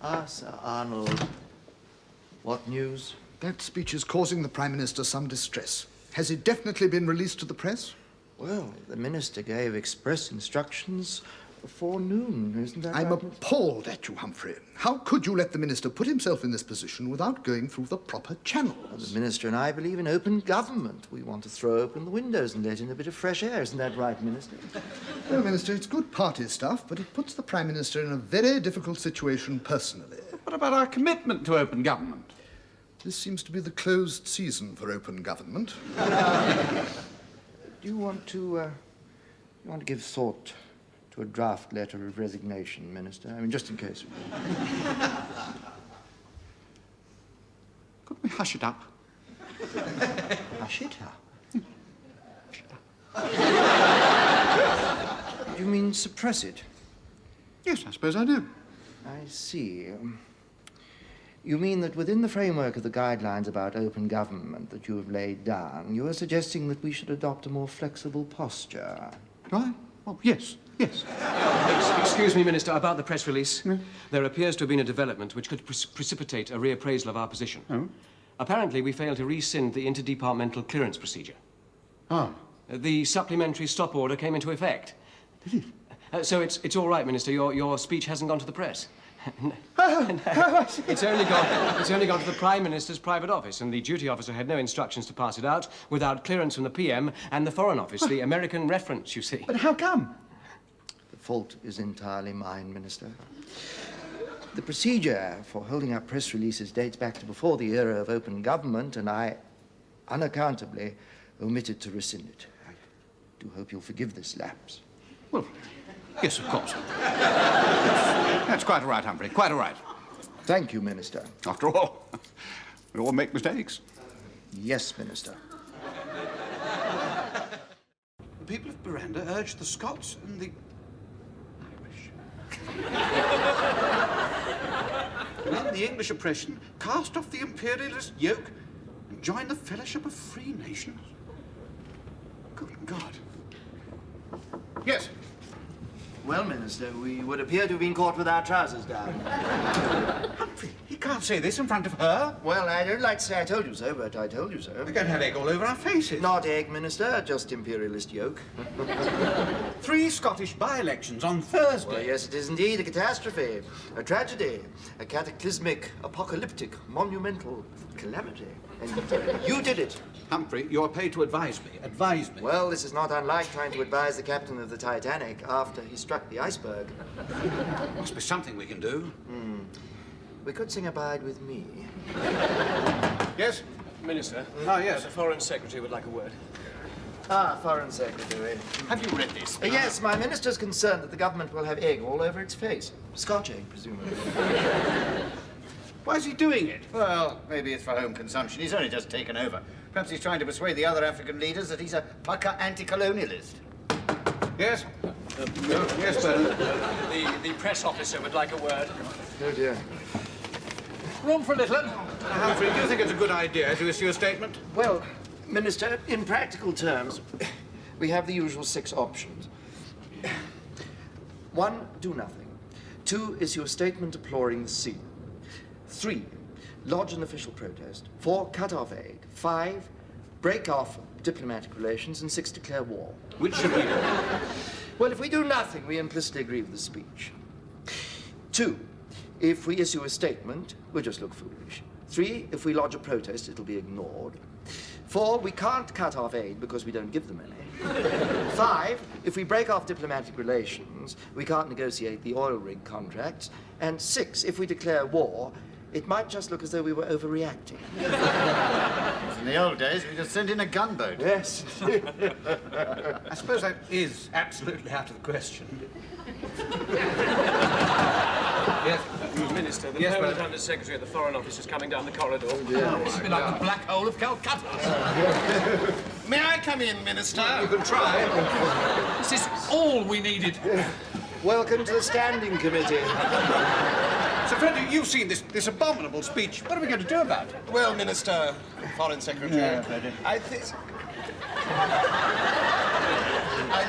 Ah, Sir Arnold. What news? That speech is causing the Prime Minister some distress. Has it definitely been released to the press? Well, the Minister gave express instructions before noon, isn't that I'm right? appalled at you, Humphrey. How could you let the Minister put himself in this position without going through the proper channels? The Minister and I believe in open government. We want to throw open the windows and let in a bit of fresh air. Isn't that right, Minister? Well, Minister, it's good party stuff, but it puts the Prime Minister in a very difficult situation personally. What about our commitment to open government? This seems to be the closed season for open government. Do you want to give thought to a draft letter of resignation, Minister? I mean, just in case. Could we hush it up? Hush it up? Do you mean suppress it? Yes, I suppose I do. I see. You mean that within the framework of the guidelines about open government that you have laid down, you are suggesting that we should adopt a more flexible posture? Right? Oh, yes, yes. Excuse me, Minister, about the press release. There appears to have been a development which could precipitate a reappraisal of our position. Oh? Apparently, we failed to rescind the interdepartmental clearance procedure. Oh. The supplementary stop order came into effect. Did it? So it's all right, Minister. Your speech hasn't gone to the press. It's only gone to the Prime Minister's private office, and the duty officer had no instructions to pass it out without clearance from the PM and the Foreign Office, the American reference, you see. But how come? The fault is entirely mine, Minister. The procedure for holding up press releases dates back to before the era of open government, and I unaccountably omitted to rescind it. I do hope you'll forgive this lapse. Well, yes, of course. That's quite all right, Humphrey, quite all right. Thank you, Minister. After all, we all make mistakes. Yes, Minister. The people of Miranda urge the Scots and the Irish to end the English oppression, cast off the imperialist yoke, and join the fellowship of free nations. Good God. Yes. Well, Minister, we would appear to have been caught with our trousers down. Humphrey, he can't say this in front of her. Well, I don't like to say I told you so, but I told you so. We're going to have egg all over our faces. Not egg, Minister, just imperialist yoke. 3 Scottish by-elections on Thursday. Well, yes, it is indeed a catastrophe, a tragedy, a cataclysmic, apocalyptic, monumental calamity. And you did it. Humphrey, you're paid to advise me. Advise me. Well, this is not unlike trying to advise the captain of the Titanic after he struck the iceberg. Must be something we can do. We could sing Abide With Me. Yes? Minister? Ah, yes. The Foreign Secretary would like a word. Ah, Foreign Secretary. Have you read this? Yes, my minister's concerned that the government will have egg all over its face. Scotch egg, presumably. Why is he doing it? Well, maybe it's for home consumption. He's only just taken over. Perhaps he's trying to persuade the other African leaders that he's a pucker anti-colonialist. Yes? Yes, Bernard. The press officer would like a word. Oh, dear. Room for a little. Humphrey, do you think it's a good idea to issue a statement? Well, Minister, in practical terms, we have the usual 6 options. 1, do nothing. 2, issue a statement deploring the scene. 3, lodge an official protest. 4, cut off aid. 5, break off diplomatic relations. And 6, declare war. Which should we do? Well, if we do nothing, we implicitly agree with the speech. 2, if we issue a statement, we'll just look foolish. 3, if we lodge a protest, it'll be ignored. 4, we can't cut off aid because we don't give them any. 5, if we break off diplomatic relations, we can't negotiate the oil rig contracts. And 6, if we declare war, it might just look as though we were overreacting. In the old days, we just sent in a gunboat. Yes. I suppose that is absolutely out of the question. Yes. Minister, the Yes, permanent Bernard. Under-Secretary of the Foreign Office is coming down the corridor. It's a bit like the black hole of Calcutta. May I come in, Minister? You can try. This is all we needed. Welcome to the Standing Committee. Sir Frederick, you've seen this abominable speech. What are we going to do about it? Well, Minister, Foreign Secretary, I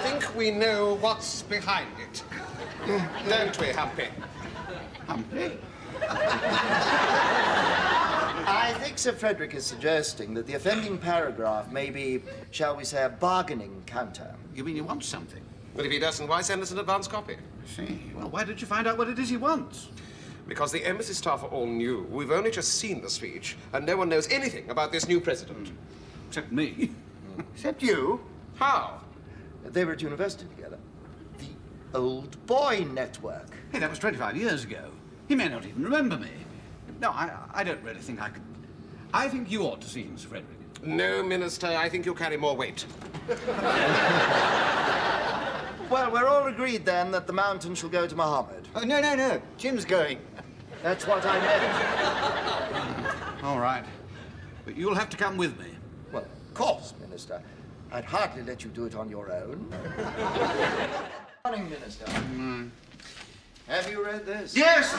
think we know what's behind it. Don't we, Humphrey? Humphrey? Sir Frederick is suggesting that the offending paragraph may be, shall we say, a bargaining counter. You mean he wants something? But if he doesn't, why send us an advance copy? See, well, why did you find out what it is he wants? Because the embassy staff are all new. We've only just seen the speech, and no one knows anything about this new president. Except me. Except you. How? They were at university together. The Old Boy Network. Hey, that was 25 years ago. He may not even remember me. No, I don't really think I could. I think you ought to see him, Sir Frederick. No, Minister, I think you carry more weight. Well, we're all agreed then that the mountain shall go to Mohammed. Oh, no. Jim's going. That's what I meant. All right. But you'll have to come with me. Well, of course, Minister. I'd hardly let you do it on your own. Morning, Minister. Have you read this? Yes!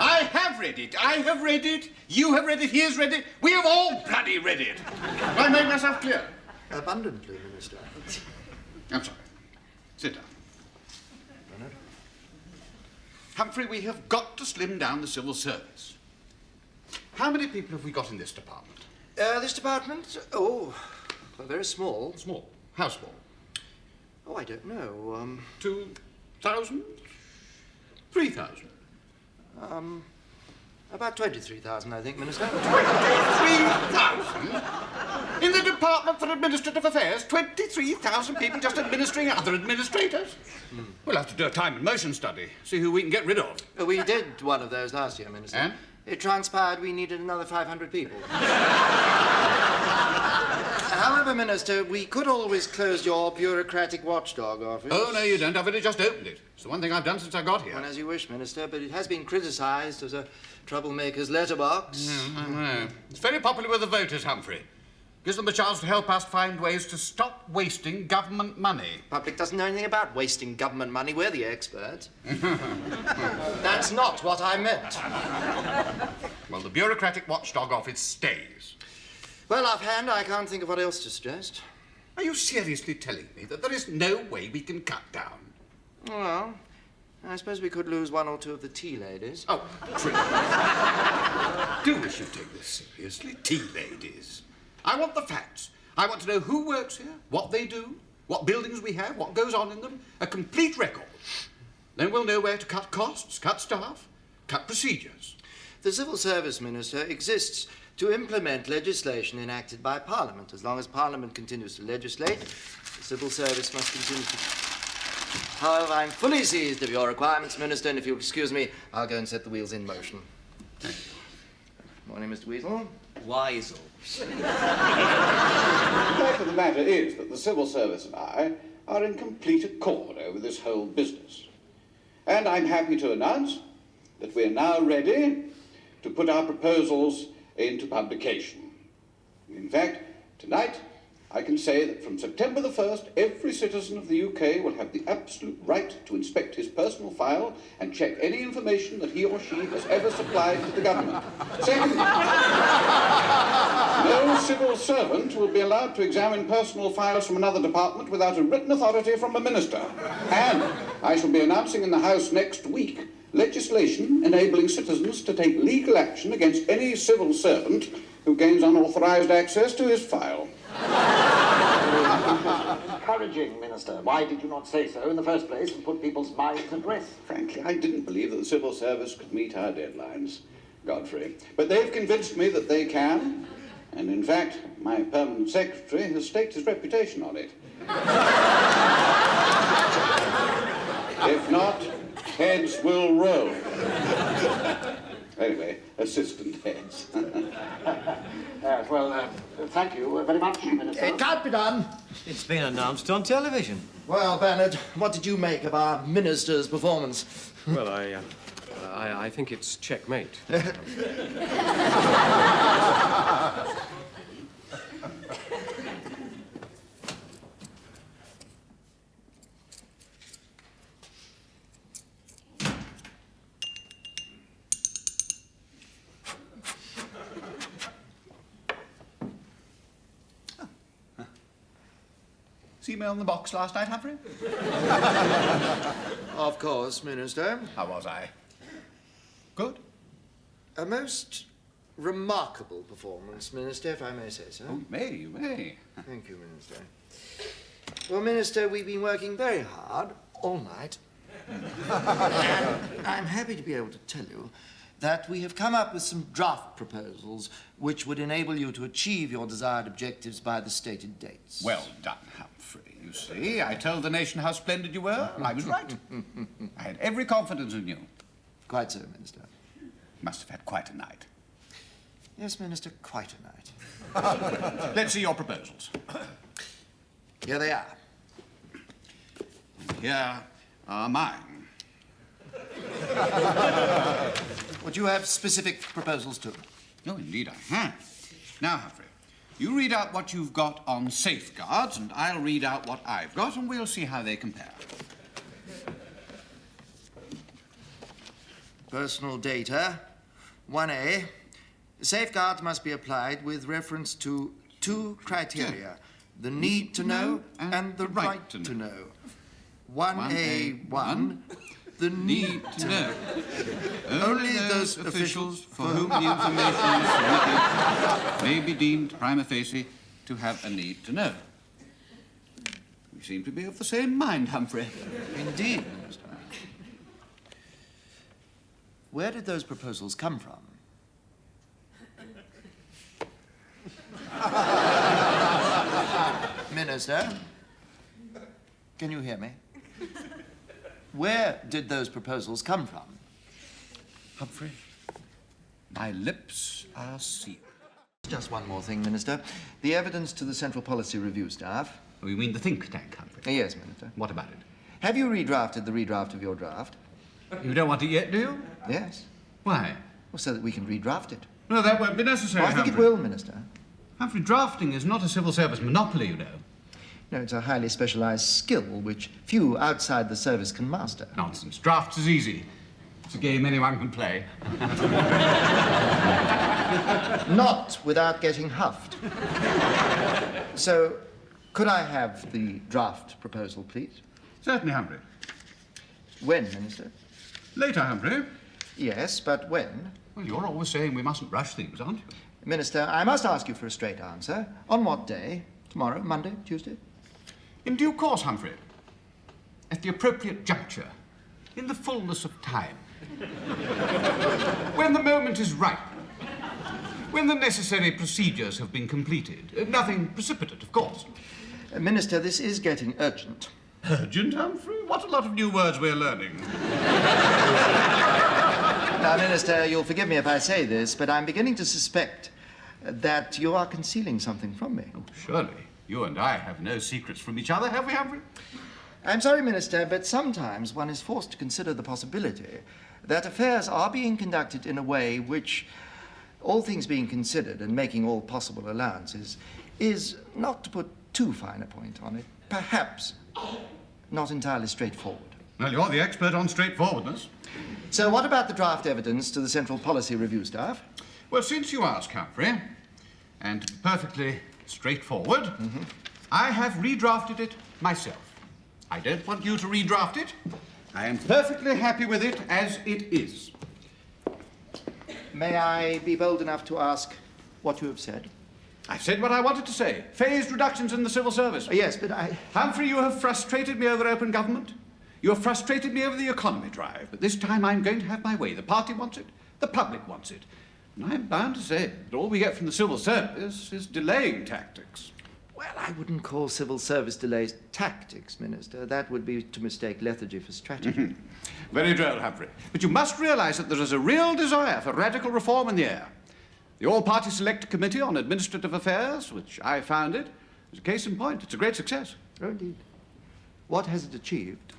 I have read it. I have read it. You have read it. He has read it. We have all bloody read it. Have I made myself clear? Abundantly, Minister. I'm sorry. Sit down. Humphrey, we have got to slim down the civil service. How many people have we got in this department? This department? Oh, well, very small. Small. How small? Oh, I don't know. 2,000? 3,000? About 23,000, I think, Minister. 23,000? In the Department for Administrative Affairs, 23,000 people just administering other administrators? We'll have to do a time and motion study, see who we can get rid of. We did one of those last year, Minister. And? It transpired we needed another 500 people. However, Minister, we could always close your bureaucratic watchdog office. Oh, no, you don't. I've only just opened it. It's the one thing I've done since I got here. Well, as you wish, Minister, but it has been criticised as a troublemaker's letterbox. I know. It's very popular with the voters, Humphrey. Gives them a chance to help us find ways to stop wasting government money. Public doesn't know anything about wasting government money. We're the experts. That's not what I meant. Well, the bureaucratic watchdog office stays. Well, offhand, I can't think of what else to suggest. Are you seriously telling me that there is no way we can cut down? Well, I suppose we could lose one or two of the tea ladies. Oh, true. Do we should take this seriously? Tea ladies. I want the facts. I want to know who works here, what they do, what buildings we have, what goes on in them. A complete record. Then we'll know where to cut costs, cut staff, cut procedures. The Civil Service, Minister, exists to implement legislation enacted by Parliament. As long as Parliament continues to legislate, the Civil Service must continue to... However, I'm fully seized of your requirements, Minister, and if you'll excuse me, I'll go and set the wheels in motion. Thank you. Morning, Mr. Weasel. Weisel. The fact of the matter is that the Civil Service and I are in complete accord over this whole business. And I'm happy to announce that we're now ready to put our proposals into publication. In fact, tonight I can say that from September the 1st, every citizen of the UK will have the absolute right to inspect his personal file and check any information that he or she has ever supplied to the government. Secondly, no civil servant will be allowed to examine personal files from another department without a written authority from a minister. And I shall be announcing in the House next week legislation enabling citizens to take legal action against any civil servant who gains unauthorized access to his file. Encouraging, Minister. Why did you not say so in the first place and put people's minds at rest? Frankly, I didn't believe that the civil service could meet our deadlines, Godfrey. But they've convinced me that they can, and in fact, my permanent secretary has staked his reputation on it. If not, heads will roll. Anyway, assistant heads. Yes, well, thank you very much, Minister. It can't be done. It's been announced on television. Well, Bernard, what did you make of our minister's performance? Well, I think it's checkmate. See me on the box last night, Humphrey? Of course, Minister. How was I? Good? A most remarkable performance, Minister, if I may say so. Oh, you may. Thank you, Minister. Well, Minister, we've been working very hard all night. And I'm happy to be able to tell you that we have come up with some draft proposals which would enable you to achieve your desired objectives by the stated dates. Well done, Humphrey. You see, I told the nation how splendid you were. I was right. I had every confidence in you. Quite so, Minister. Must have had quite a night. Yes, Minister, quite a night. Let's see your proposals. Here they are. Here are mine. Would you have specific proposals too? Oh, indeed I have. Now, Humphrey, you read out what you've got on safeguards, and I'll read out what I've got, and we'll see how they compare. Personal data. 1A. Safeguards must be applied with reference to two criteria. The need to know and the right to know. 1A1. The need to know. Only those officials for whom the information is submitted may be deemed prima facie to have a need to know. We seem to be of the same mind, Humphrey. Indeed, Minister. Where did those proposals come from? Minister, can you hear me? Where did those proposals come from? Humphrey, my lips are sealed. Just one more thing, Minister. The evidence to the Central Policy Review staff. Oh, you mean the think tank, Humphrey? Yes, Minister. What about it? Have you redrafted the redraft of your draft? You don't want it yet, do you? Yes. Why? Well, so that we can redraft it. No, that won't be necessary, Well, I think it will, Minister. Humphrey, drafting is not a civil service monopoly, you know. No, it's a highly specialized skill which few outside the service can master. Nonsense. Drafts is easy. It's a game anyone can play. Not without getting huffed. So, could I have the draft proposal, please? Certainly, Humphrey. When, Minister? Later, Humphrey. Yes, but when? Well, you're always saying we mustn't rush things, aren't you? Minister, I must ask you for a straight answer. On what day? Tomorrow, Monday, Tuesday? In due course, Humphrey. At the appropriate juncture. In the fullness of time. When the moment is ripe. When the necessary procedures have been completed. Nothing precipitate, of course. Minister, this is getting urgent. Urgent, Humphrey? What a lot of new words we're learning. Now, Minister, you'll forgive me if I say this, but I'm beginning to suspect that you are concealing something from me. Oh, surely. You and I have no secrets from each other, have we, Humphrey? I'm sorry, Minister, but sometimes one is forced to consider the possibility that affairs are being conducted in a way which, all things being considered and making all possible allowances, is, not to put too fine a point on it, perhaps not entirely straightforward. Well, you're the expert on straightforwardness. So what about the draft evidence to the Central Policy Review staff? Well, since you ask, Humphrey, and to be perfectly straightforward, I have redrafted it myself. I don't want you to redraft it. I am perfectly happy with it as it is. May I be bold enough to ask what you have said? I've said what I wanted to say. Phased reductions in the civil service. Yes, but Humphrey, you have frustrated me over open government. You have frustrated me over the economy drive. But this time I'm going to have my way. The party wants it. The public wants it. And I'm bound to say that all we get from the civil service is delaying tactics. Well, I wouldn't call civil service delays tactics, Minister. That would be to mistake lethargy for strategy. Very droll, Humphrey. But you must realise that there is a real desire for radical reform in the air. The All-Party Select Committee on Administrative Affairs, which I founded, is a case in point. It's a great success. Oh, indeed. What has it achieved?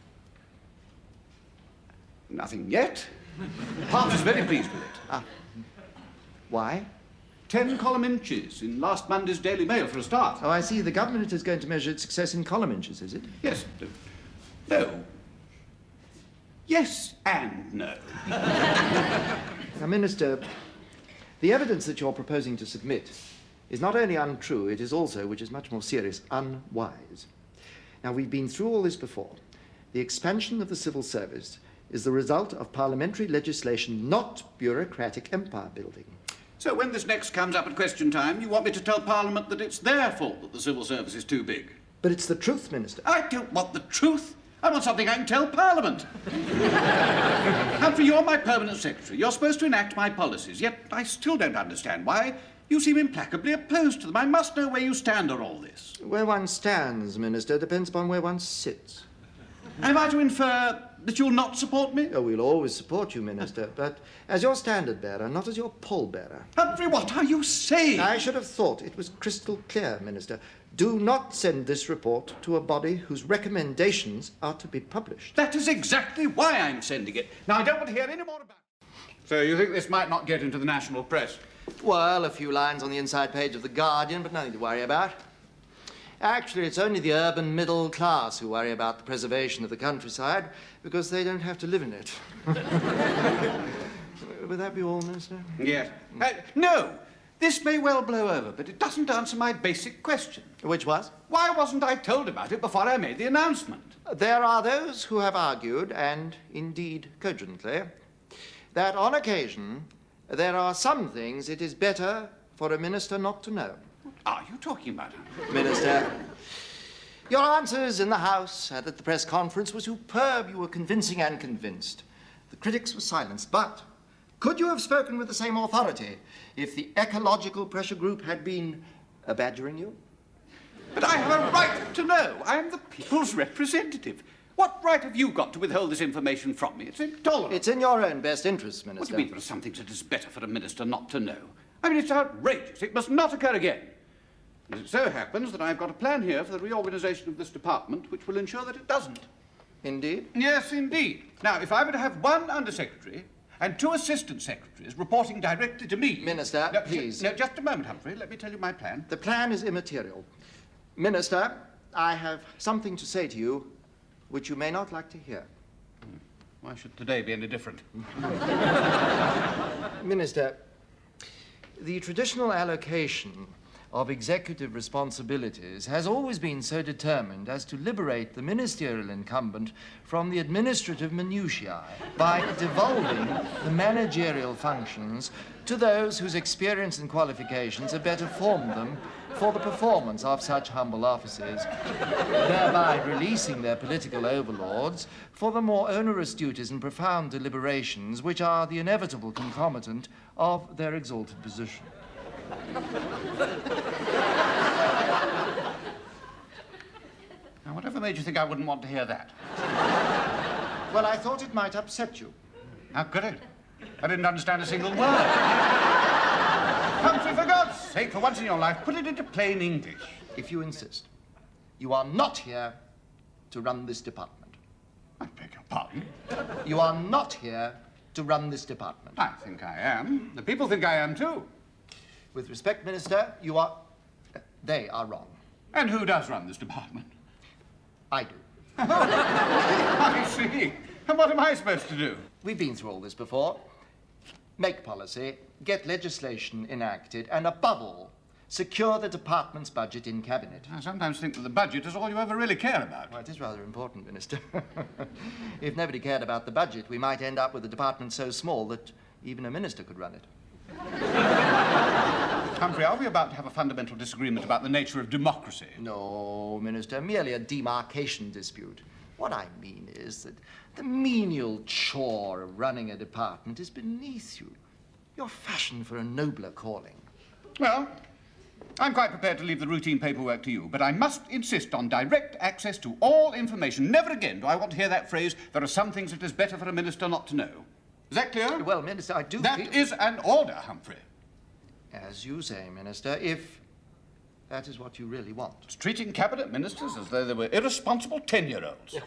Nothing yet. Hart is very pleased with it. Ah. Why? 10 column inches in last Monday's Daily Mail for a start. Oh, I see. The government is going to measure its success in column inches, is it? Yes. No. Yes and no. Now, Minister, the evidence that you're proposing to submit is not only untrue, it is also, which is much more serious, unwise. Now, we've been through all this before. The expansion of the civil service is the result of parliamentary legislation, not bureaucratic empire building. So when this next comes up at question time, you want me to tell Parliament that it's their fault that the civil service is too big? But it's the truth, Minister. I don't want the truth. I want something I can tell Parliament. Humphrey, you're my permanent secretary. You're supposed to enact my policies, yet I still don't understand why you seem implacably opposed to them. I must know where you stand on all this. Where one stands, Minister, depends upon where one sits. Am I to infer that you'll not support me? Oh, we'll always support you, Minister, but as your standard-bearer, not as your pall-bearer. Humphrey, what are you saying? I should have thought it was crystal clear, Minister. Do not send this report to a body whose recommendations are to be published. That is exactly why I'm sending it. Now, I don't want to hear any more about it. So you think this might not get into the national press? Well, a few lines on the inside page of The Guardian, but nothing to worry about. Actually, it's only the urban middle class who worry about the preservation of the countryside because they don't have to live in it. Would that be all, Minister? Yes. No, this may well blow over, but it doesn't answer my basic question. Which was? Why wasn't I told about it before I made the announcement? There are those who have argued, and indeed cogently, that on occasion there are some things it is better for a minister not to know. What are you talking about? Minister, your answers in the House and at the press conference were superb. You were convincing and convinced. The critics were silenced, but could you have spoken with the same authority if the ecological pressure group had been badgering you? But I have a right to know. I am the people's representative. What right have you got to withhold this information from me? It's intolerable. It's in your own best interest, Minister. What do you mean there are some things it is better for a minister not to know? I mean, it's outrageous. It must not occur again. And it so happens that I've got a plan here for the reorganization of this department which will ensure that it doesn't. Indeed? Yes, indeed. Now, if I were to have one undersecretary and two assistant secretaries reporting directly to me... Minister, no, please. No, just a moment, Humphrey. Let me tell you my plan. The plan is immaterial. Minister, I have something to say to you which you may not like to hear. Why should today be any different? Minister, the traditional allocation of executive responsibilities has always been so determined as to liberate the ministerial incumbent from the administrative minutiae by devolving the managerial functions to those whose experience and qualifications have better formed them for the performance of such humble offices, thereby releasing their political overlords for the more onerous duties and profound deliberations which are the inevitable concomitant of their exalted position. Now, whatever made you think I wouldn't want to hear that? Well, I thought it might upset you. How could it? I didn't understand a single word. Humphrey, for God's sake, for once in your life, put it into plain English. If you insist. You are not here to run this department. I beg your pardon? You are not here to run this department. I think I am. The people think I am, too. With respect, Minister, you are... they are wrong. And who does run this department? I do. I see. And what am I supposed to do? We've been through all this before. Make policy, get legislation enacted, and above all, secure the department's budget in Cabinet. I sometimes think that the budget is all you ever really care about. Well, it is rather important, Minister. If nobody cared about the budget, we might end up with a department so small that even a minister could run it. Humphrey, are we about to have a fundamental disagreement about the nature of democracy? No, Minister, merely a demarcation dispute. What I mean is that the menial chore of running a department is beneath you. You're fashioned for a nobler calling. Well, I'm quite prepared to leave the routine paperwork to you, but I must insist on direct access to all information. Never again do I want to hear that phrase, there are some things it is better for a minister not to know. Is that clear? Well, Minister, I do That feel... is an order, Humphrey. As you say, Minister, if that is what you really want. It's treating cabinet ministers as though they were irresponsible 10-year-olds.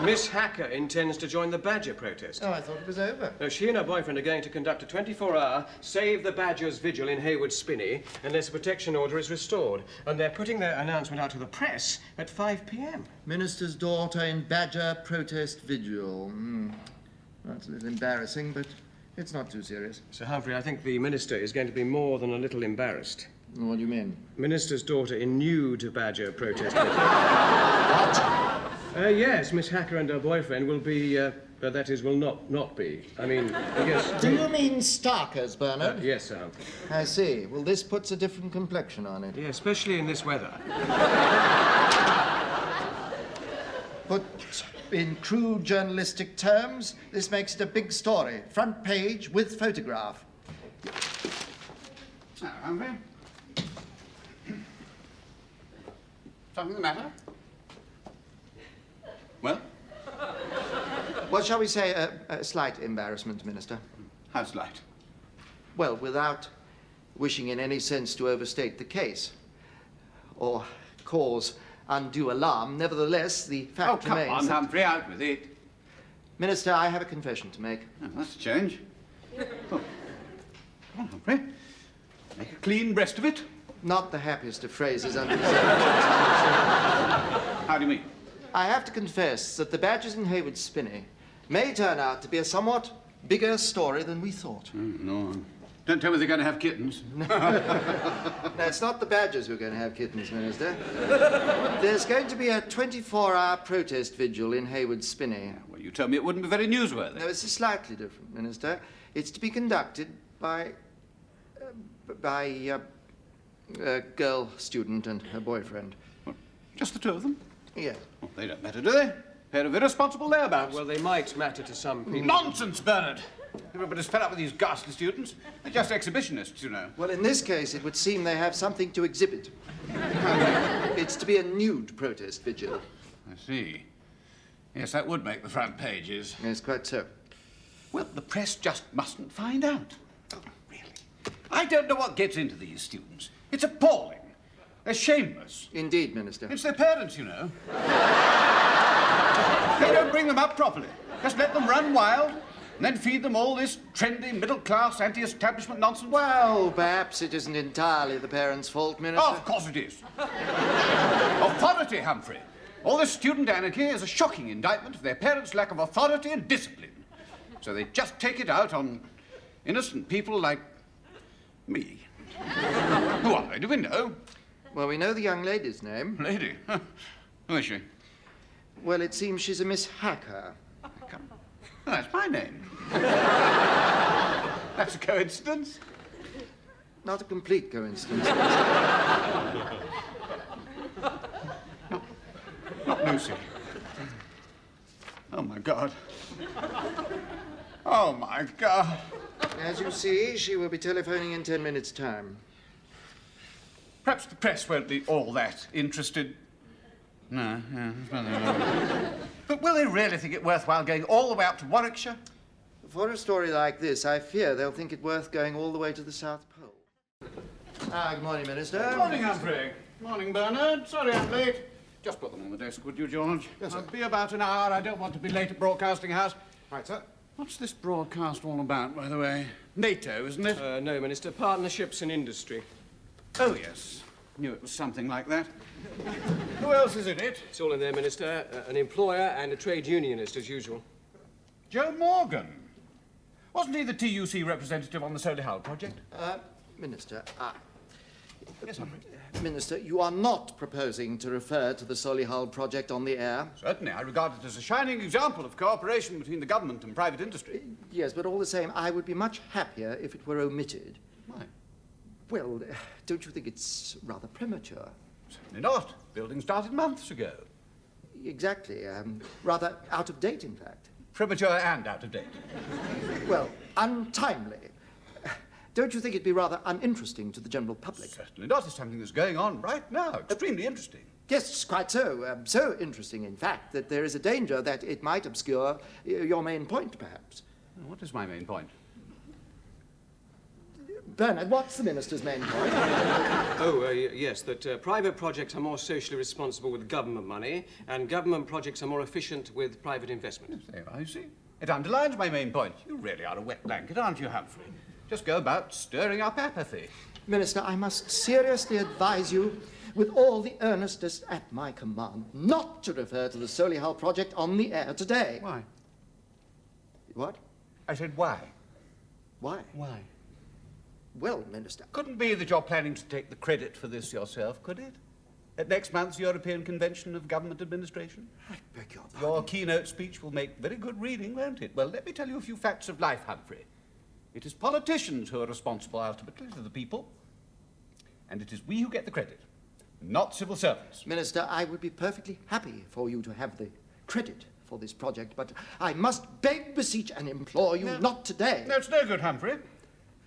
Miss Hacker intends to join the Badger protest. Oh, I thought it was over. No, she and her boyfriend are going to conduct a 24-hour Save the Badgers vigil in Hayward Spinney unless a protection order is restored. And they're putting their announcement out to the press at 5 p.m. Minister's daughter in Badger protest vigil. That's a little embarrassing, but it's not too serious. Sir Humphrey, I think the minister is going to be more than a little embarrassed. What do you mean? Minister's daughter in nude Badger protest vigil. What? Yes, Miss Hacker and her boyfriend will be, that is, will not be. I mean, yes. Do you mean Starkers, Bernard? Yes, sir. I see. Well, this puts a different complexion on it. Yeah, especially in this weather. Put in true journalistic terms, this makes it a big story. Front page with photograph. Now, Humphrey. Something the matter? Well, Well, shall we say a slight embarrassment, Minister? how slight? Well, without wishing in any sense to overstate the case or cause undue alarm, nevertheless, the Oh, fact come remains on, that- Humphrey, out with it. Minister, I have a confession to make. Oh, that's a change. Oh. Come on, Humphrey. Make a clean breast of it. Not the happiest of phrases under the How do you mean? I have to confess that the badges in Hayward Spinney may turn out to be a somewhat bigger story than we thought. No. Don't tell me they're going to have kittens. No, it's not the badgers who are going to have kittens, Minister. There's going to be a 24-hour protest vigil in Hayward Spinney. Well, you told me it wouldn't be very newsworthy. No, it's slightly different, Minister. It's to be conducted by a girl student and her boyfriend. What, just the two of them? Yes. Well, they don't matter, do they? Pair of irresponsible layabouts. Well, they might matter to some people. Nonsense, Bernard! Everybody's fed up with these ghastly students. They're just exhibitionists, you know. Well, in this case, it would seem they have something to exhibit. It's to be a nude protest vigil. I see. Yes, that would make the front pages. Yes, quite so. Well, the press just mustn't find out. Oh, really? I don't know what gets into these students. It's appalling. They're shameless. Indeed, Minister. It's their parents, you know. They don't bring them up properly. Just let them run wild and then feed them all this trendy, middle-class, anti-establishment nonsense. Well, perhaps it isn't entirely the parents' fault, Minister. Oh, of course it is. Authority, Humphrey. All this student anarchy is a shocking indictment of their parents' lack of authority and discipline. So they just take it out on innocent people like me. Who are they? Do we know? Well, we know the young lady's name. Lady? Huh. Who is she? Well, it seems she's a Miss Hacker. Oh, that's my name. That's a coincidence. Not a complete coincidence. Not Lucy. Oh, my God. Oh, my God. As you see, she will be telephoning in 10 minutes' time. Perhaps the press won't be all that interested. No, yeah. But will they really think it worthwhile going all the way up to Warwickshire? For a story like this, I fear they'll think it worth going all the way to the South Pole. Good morning, Minister. Morning, Humphrey. Morning, Bernard. Sorry I'm late. Just put them on the desk, would you, George? Yes, sir. I'll be about an hour. I don't want to be late at Broadcasting House. Right, sir. What's this broadcast all about, by the way? NATO, isn't it? No, Minister. Partnerships and industry. Oh, yes. Knew it was something like that. Who else is in it? It's all in there, Minister. An employer and a trade unionist, as usual. Joe Morgan. Wasn't he the TUC representative on the Solehal project? Minister, Yes, Humphrey. Minister, you are not proposing to refer to the Solehal project on the air? Certainly. I regard it as a shining example of cooperation between the government and private industry. Yes, but all the same, I would be much happier if it were omitted. Why? Well, don't you think it's rather premature? Certainly not. Building started months ago. Exactly. Rather out of date, in fact. Premature and out of date. Well, untimely. Don't you think it'd be rather uninteresting to the general public? Certainly not. It's something that's going on right now. Extremely interesting. Yes, quite so. So interesting, in fact, that there is a danger that it might obscure your main point, perhaps. What is my main point? Bernard, what's the Minister's main point? Yes, that private projects are more socially responsible with government money, and government projects are more efficient with private investment. There I see. It underlines my main point. You really are a wet blanket, aren't you, Humphrey? Just go about stirring up apathy. Minister, I must seriously advise you, with all the earnestness at my command, not to refer to the Solehal project on the air today. Why? What? I said why. Why? Why? Well, Minister, Couldn't be that you're planning to take the credit for this yourself, could it? at next month's European Convention of Government Administration? I beg your pardon. Your keynote speech will make very good reading, won't it? Well, let me tell you a few facts of life, Humphrey. It is politicians who are responsible ultimately to the people, and it is we who get the credit, not civil servants. Minister, I would be perfectly happy for you to have the credit for this project, but I must beg, beseech, and implore you not today. No, it's no good, Humphrey.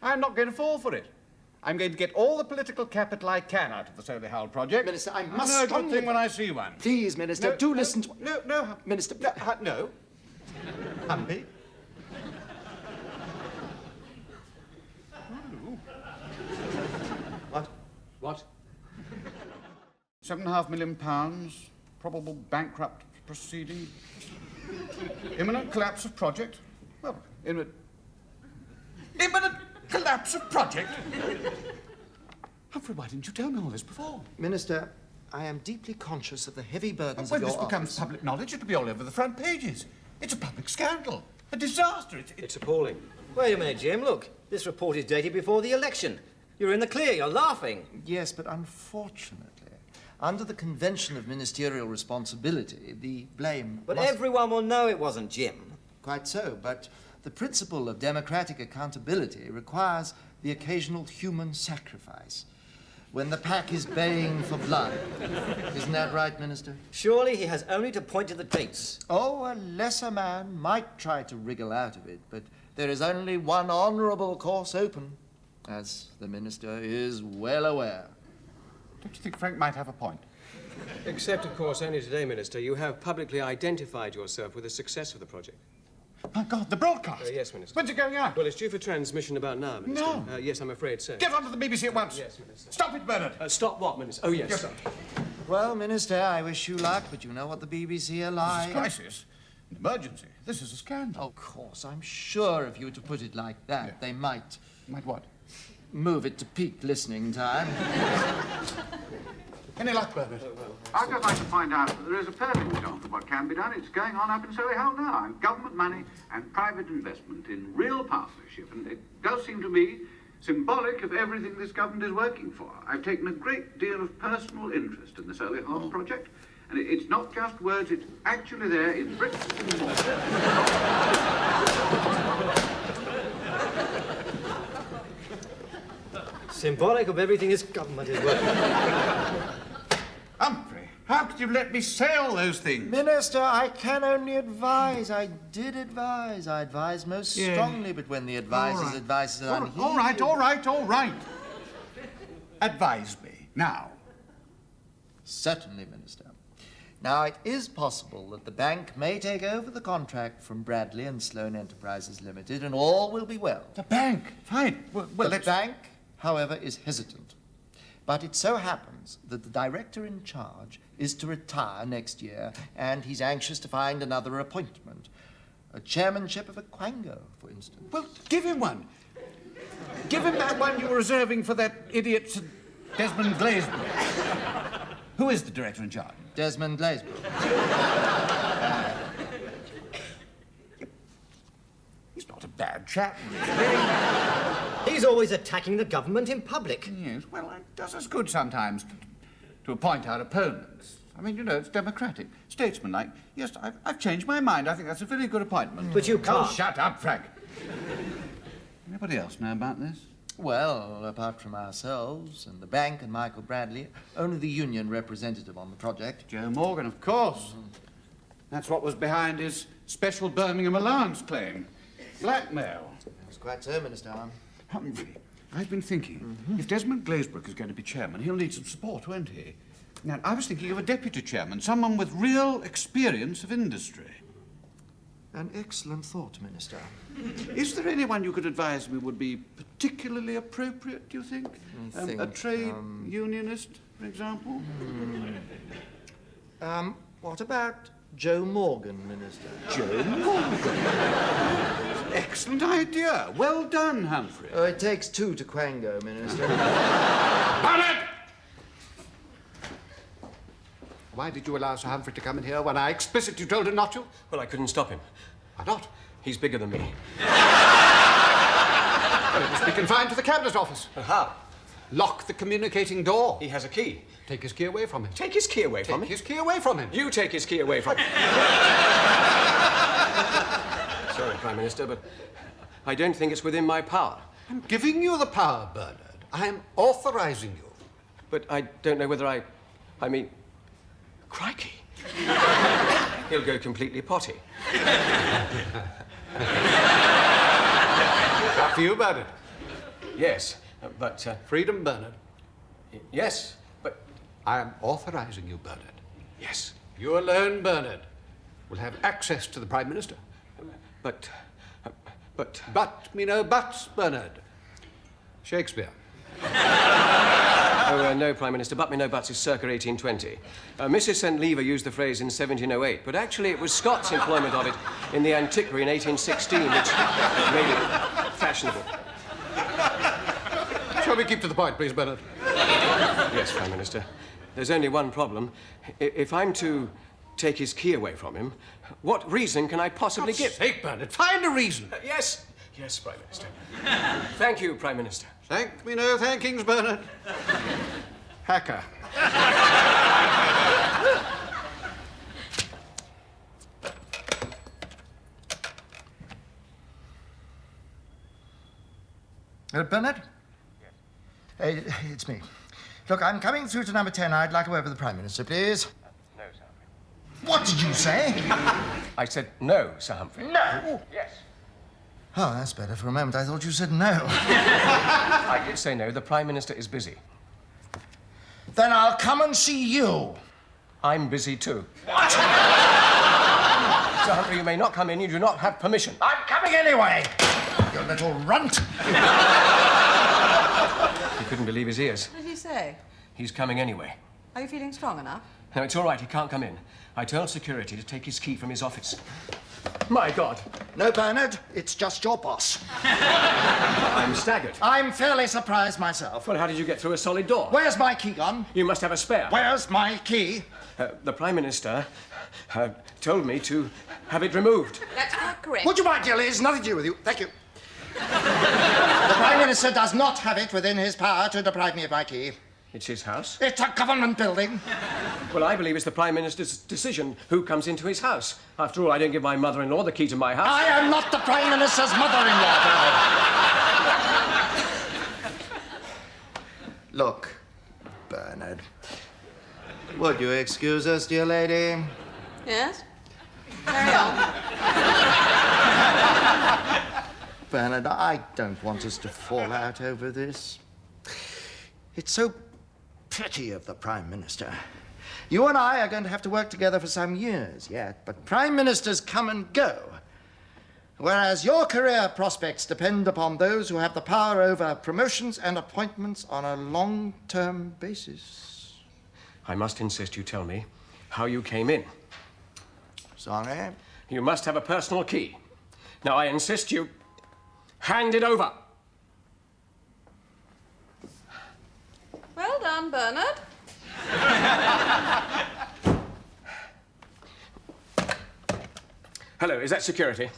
I'm not going to fall for it. I'm going to get all the political capital I can out of the Solehal project. Minister, I must know a good strongly... thing when I see one. Please, Minister, do listen to... No, Minister... No. Humphrey. What? £7.5 million, probable bankrupt proceeding, imminent collapse of project. Well, imminent collapse of project? Humphrey, why didn't you tell me all this before? Minister, I am deeply conscious of the heavy burdens When of this your becomes office. public knowledge, it'll be all over the front pages. It's a public scandal, a disaster. It's appalling. Wait a minute, Jim. Look, this report is dated before the election. You're in the clear. You're laughing. Yes, but unfortunately, under the Convention of Ministerial Responsibility, the blame But must... everyone will know it wasn't Jim. Quite so, but the principle of democratic accountability requires the occasional human sacrifice when the pack is baying for blood. Isn't that right, Minister? Surely he has only to point to the dates. Oh, a lesser man might try to wriggle out of it, but there is only one honourable course open, as the Minister is well aware. Don't you think Frank might have a point? Except, of course, only today, Minister, you have publicly identified yourself with the success of the project. My God, the broadcast! Yes, Minister. When's it going out? Well, it's due for transmission about now, Minister. No. Yes, I'm afraid so. Get onto the BBC at once. Yes, Minister. Stop it, Bernard. Stop what, Minister? Oh, yes. Yes, sir. Well, Minister, I wish you luck, but you know what the BBC are This like. is crisis. An emergency. This is a scandal. Of course, I'm sure if you were to put it like that, Yeah. they might Might what? move it to peak listening time. Any luck, Bernard? I'd just like to find out that there is a perfect example of what can be done. It's going on up in Solehal now, and government money and private investment in real partnership, and it does seem to me symbolic of everything this government is working for. I've taken a great deal of personal interest in the Solehal project, and it's not just words, it's actually there in bricks and mortar. Symbolic of everything this government is working on. Humphrey, how could you let me say all those things? Minister, I can only advise. I did advise. I advised most Yeah. strongly, but when the advisor's advice is unheeded... All right. Advise me, now. Certainly, Minister. Now, it is possible that the bank may take over the contract from Bradley and Sloan Enterprises Limited, and all will be well. The bank? Fine. Well, The let's... bank, however, is hesitant. But it so happens that the director in charge is to retire next year, and he's anxious to find another appointment. A chairmanship of a quango, for instance. Well, give him one. Give him that one you were reserving for that idiot Desmond Glazebrook. Who is the director in charge? Desmond Glazebrook. He's not a bad chap. He's always attacking the government in public. Yes, well, it does us good sometimes to appoint our opponents. I mean, you know, it's democratic, statesmanlike. Yes, I've changed my mind. I think that's a very good appointment. But you can't. Oh, shut up, Frank. Anybody else know about this? Well, apart from ourselves and the bank and Michael Bradley, only the union representative on the project. Joe Morgan, of course. That's what was behind his special Birmingham allowance claim. Blackmail. That's quite so, Minister. Humphrey, I've been thinking, if Desmond Glazebrook is going to be chairman, he'll need some support, won't he? Now, I was thinking of a deputy chairman, someone with real experience of industry. An excellent thought, Minister. Is there anyone you could advise me would be particularly appropriate, do you think? A trade unionist, for example? What about Joe Morgan, Minister? Joe Morgan? Excellent idea. Well done, Humphrey. Oh, it takes two to quango, Minister. Barnett! Why did you allow Sir Humphrey to come in here when I explicitly told him not to? Well, I couldn't stop him. Why not? He's bigger than me. Well, it must be confined to the Cabinet Office. How? Lock the communicating door. He has a key. Take his key away from him. Take his key away from Take him? his key away from him. You take his key away from him. Sorry, Prime Minister, but I don't think it's within my power. I'm giving you the power, Bernard. I am authorizing you. But I don't know whether I mean, crikey. He'll go completely potty. After you, Bernard. Yes, but... Freedom, Bernard. Yes, but... I am authorizing you, Bernard. Yes. You alone, Bernard, will have access to the Prime Minister. But... But me no buts, Bernard. Shakespeare. No, Prime Minister. But me no buts is circa 1820. Mrs. St. Lever used the phrase in 1708, but actually it was Scott's employment of it in the Antiquary in 1816, which made it fashionable. Shall we keep to the point, please, Bernard? Yes, Prime Minister. There's only one problem. If I'm to take his key away from him, what reason can I possibly give? Sake, Bernard, find a reason. Yes, Prime Minister. Thank you, Prime Minister. Thank me no thankings, Bernard. Hacker. Bernard? Yes. It's me. Look, I'm coming through to number 10. I'd like a word with the Prime Minister, please. No, Sir Humphrey. What did you say? I said no, Sir Humphrey. No. Yes. Oh, that's better. For a moment, I thought you said no. I did say no. The Prime Minister is busy. Then I'll come and see you. I'm busy too. What? Sir Humphrey, you may not come in. You do not have permission. I'm coming anyway. You little runt. He couldn't believe his ears. What did he say? He's coming anyway. Are you feeling strong enough? No, it's all right. He can't come in. I told security to take his key from his office. My God. No, Bernard, it's just your boss. I'm staggered. I'm fairly surprised myself. Well, how did you get through a solid door? Where's my key gone? You must have a spare. Where's my key? The Prime Minister told me to have it removed. That's not correct. Would you mind, dear Liz? Nothing to do with you. Thank you. The Prime Minister does not have it within his power to deprive me of my key. It's his house. It's a government building. Well, I believe it's the Prime Minister's decision who comes into his house. After all, I don't give my mother-in-law the key to my house. I am not the Prime Minister's mother-in-law, Bernard. Look, Bernard. Would you excuse us, dear lady? Yes? Carry on. Bernard, I don't want us to fall out over this. It's so petty of the Prime Minister. You and I are going to have to work together for some years yet, but Prime Ministers come and go. Whereas your career prospects depend upon those who have the power over promotions and appointments on a long-term basis. I must insist you tell me how you came in. Sorry? You must have a personal key. Now, I insist you hand it over. Well done, Bernard. Hello, is that security?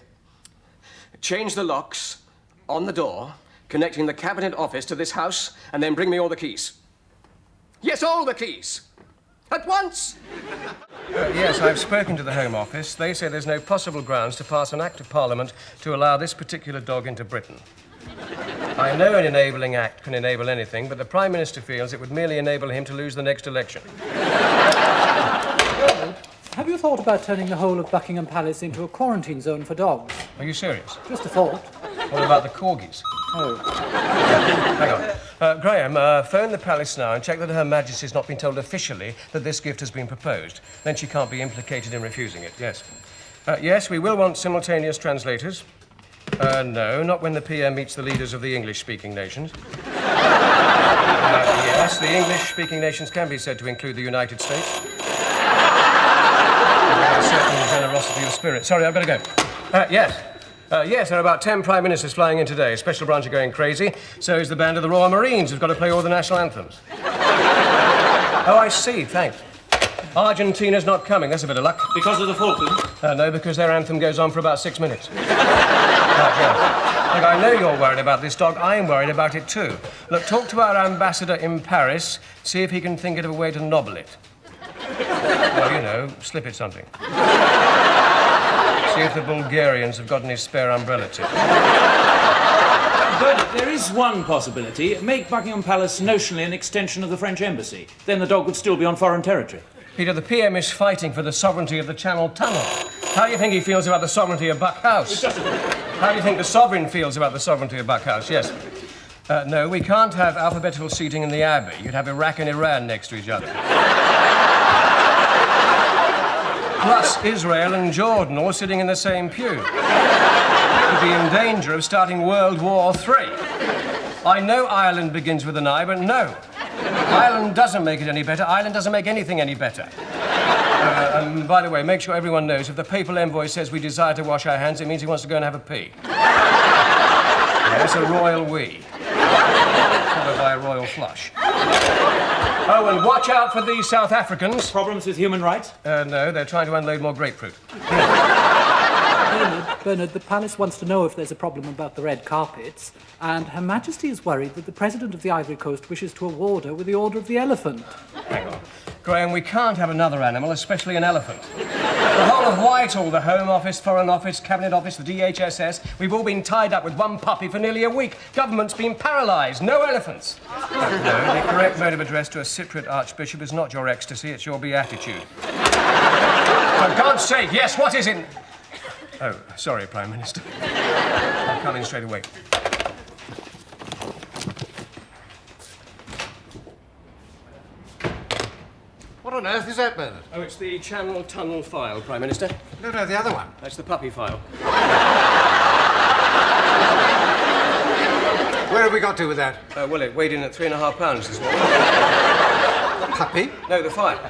Change the locks on the door, connecting the Cabinet Office to this house, and then bring me all the keys. Yes, all the keys. At once! Yes, I've spoken to the Home Office. They say there's no possible grounds to pass an Act of Parliament to allow this particular dog into Britain. I know an enabling act can enable anything, but the Prime Minister feels it would merely enable him to lose the next election. Have you thought about turning the whole of Buckingham Palace into a quarantine zone for dogs? Are you serious? Just a thought. What about the corgis? Oh. Hang on. Graham, phone the palace now and check that Her Majesty's not been told officially that this gift has been proposed. Then she can't be implicated in refusing it, yes. Yes, we will want simultaneous translators. No, not when the PM meets the leaders of the English-speaking nations. Yes, the English-speaking nations can be said to include the United States. A certain generosity of spirit. Sorry, I've got to go. Yes, there are about 10 Prime Ministers flying in today. Special branch are going crazy. So is the band of the Royal Marines, who've got to play all the national anthems. Oh, I see, thanks. Argentina's not coming, that's a bit of luck. Because of the Falklands? No, because their anthem goes on for about 6 minutes. Right, yeah. Look, I know you're worried about this dog. I'm worried about it too. Look, talk to our ambassador in Paris, see if he can think of a way to nobble it. Well, you know, slip it something. See if the Bulgarians have got any spare umbrella tips. But there is one possibility. Make Buckingham Palace notionally an extension of the French embassy. Then the dog would still be on foreign territory. Peter, the PM is fighting for the sovereignty of the Channel Tunnel. How do you think he feels about the sovereignty of Buck House? How do you think the sovereign feels about the sovereignty of Buck House? Yes. No, we can't have alphabetical seating in the Abbey. You'd have Iraq and Iran next to each other. Plus Israel and Jordan all sitting in the same pew. We'd be in danger of starting World War III. I know Ireland begins with an I, but no. Ireland doesn't make it any better. Ireland doesn't make anything any better. And by the way, make sure everyone knows if the papal envoy says we desire to wash our hands, it means he wants to go and have a pee. Yes, a royal wee. Followed by a royal flush. Oh, and watch out for these South Africans. Problems with human rights? No, they're trying to unload more grapefruit. Bernard, the palace wants to know if there's a problem about the red carpets, and Her Majesty is worried that the President of the Ivory Coast wishes to award her with the Order of the Elephant. Hang on. Graham, we can't have another animal, especially an elephant. The whole of Whitehall, the Home Office, Foreign Office, Cabinet Office, the DHSS, we've all been tied up with one puppy for nearly a week. Government's been paralysed. No elephants. No, the correct mode of address to a Cypriot archbishop is not your ecstasy, it's your beatitude. For God's sake, yes, what is it? Oh, sorry, Prime Minister. I'm coming straight away. What on earth is that, Bernard? Oh, it's the Channel Tunnel file, Prime Minister. No, the other one. That's the puppy file. Where have we got to with that? Well, it weighed in at 3.5 pounds this morning. The puppy? No, the file.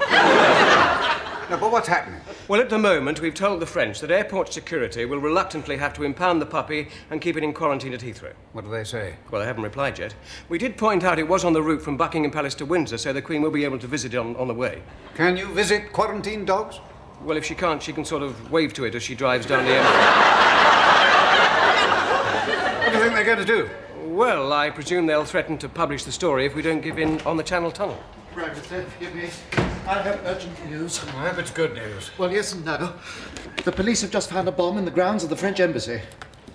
No, but what's happening? Well, at the moment, we've told the French that airport security will reluctantly have to impound the puppy and keep it in quarantine at Heathrow. What do they say? Well, they haven't replied yet. We did point out it was on the route from Buckingham Palace to Windsor, so the Queen will be able to visit it on the way. Can you visit quarantine dogs? Well, if she can't, she can sort of wave to it as she drives down the M. What do you think they're going to do? Well, I presume they'll threaten to publish the story if we don't give in on the Channel Tunnel. Prime Minister, forgive me. I have urgent news. I hope it's good news. Well, yes and no. The police have just found a bomb in the grounds of the French embassy.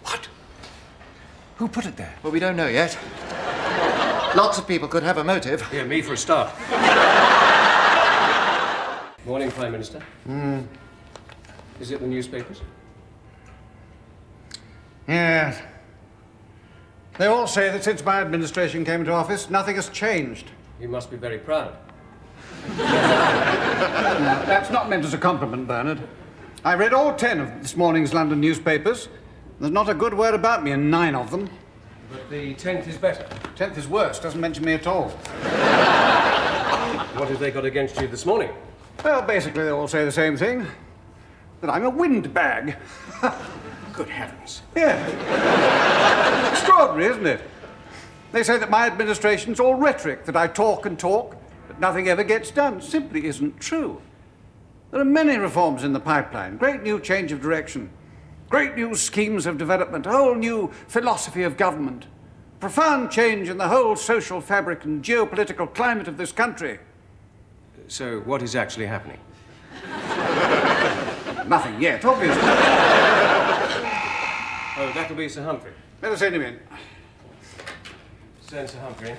What? Who put it there? Well, we don't know yet. Lots of people could have a motive. Yeah, me for a start. Morning, Prime Minister. Is it the newspapers? Yes. They all say that since my administration came into office, nothing has changed. You must be very proud. That's not meant as a compliment, Bernard. I read all 10 of this morning's London newspapers. There's not a good word about me in 9 of them. But the 10th is better. 10th is worse, doesn't mention me at all. What have they got against you this morning? Well, basically they all say the same thing. That I'm a windbag. Good heavens. Yeah. Extraordinary, isn't it? They say that my administration's all rhetoric, that I talk and talk, but nothing ever gets done. Simply isn't true. There are many reforms in the pipeline, great new change of direction, great new schemes of development, a whole new philosophy of government, profound change in the whole social fabric and geopolitical climate of this country. So what is actually happening? Nothing yet, obviously. Oh, that'll be Sir Humphrey. Let us send him in. Sir Humphrey.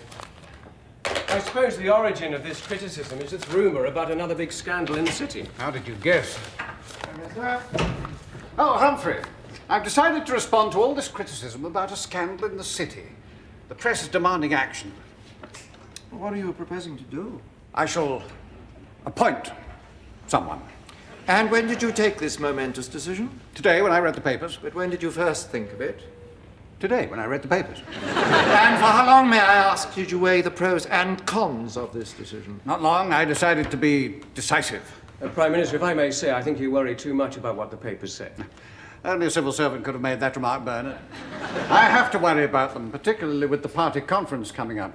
I suppose the origin of this criticism is this rumour about another big scandal in the city. How did you guess? Oh, Humphrey, I've decided to respond to all this criticism about a scandal in the city. The press is demanding action. What are you proposing to do? I shall appoint someone. And when did you take this momentous decision? Today, when I read the papers. But when did you first think of it? Today, when I read the papers. And for how long, may I ask, did you weigh the pros and cons of this decision? Not long. I decided to be decisive. Prime Minister, if I may say, I think you worry too much about what the papers say. Only a civil servant could have made that remark, Bernard. I have to worry about them, particularly with the party conference coming up.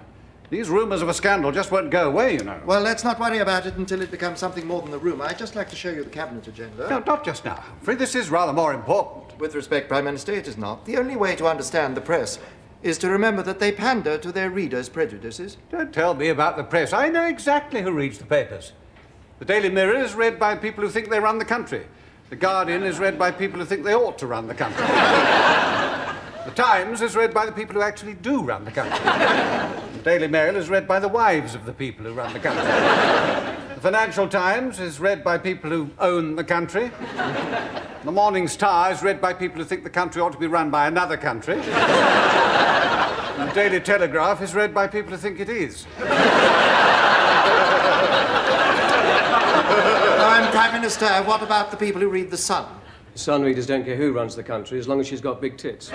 These rumours of a scandal just won't go away, you know. Well, let's not worry about it until it becomes something more than a rumour. I'd just like to show you the cabinet agenda. No, not just now, Humphrey. This is rather more important. With respect, Prime Minister, it is not. The only way to understand the press is to remember that they pander to their readers' prejudices. Don't tell me about the press. I know exactly who reads the papers. The Daily Mirror is read by people who think they run the country. The Guardian is read by people who think they ought to run the country. The Times is read by the people who actually do run the country. The Daily Mail is read by the wives of the people who run the country. The Financial Times is read by people who own the country. The Morning Star is read by people who think the country ought to be run by another country. And the Daily Telegraph is read by people who think it is. And Prime Minister, what about the people who read The Sun? Sun readers don't care who runs the country as long as she's got big tits.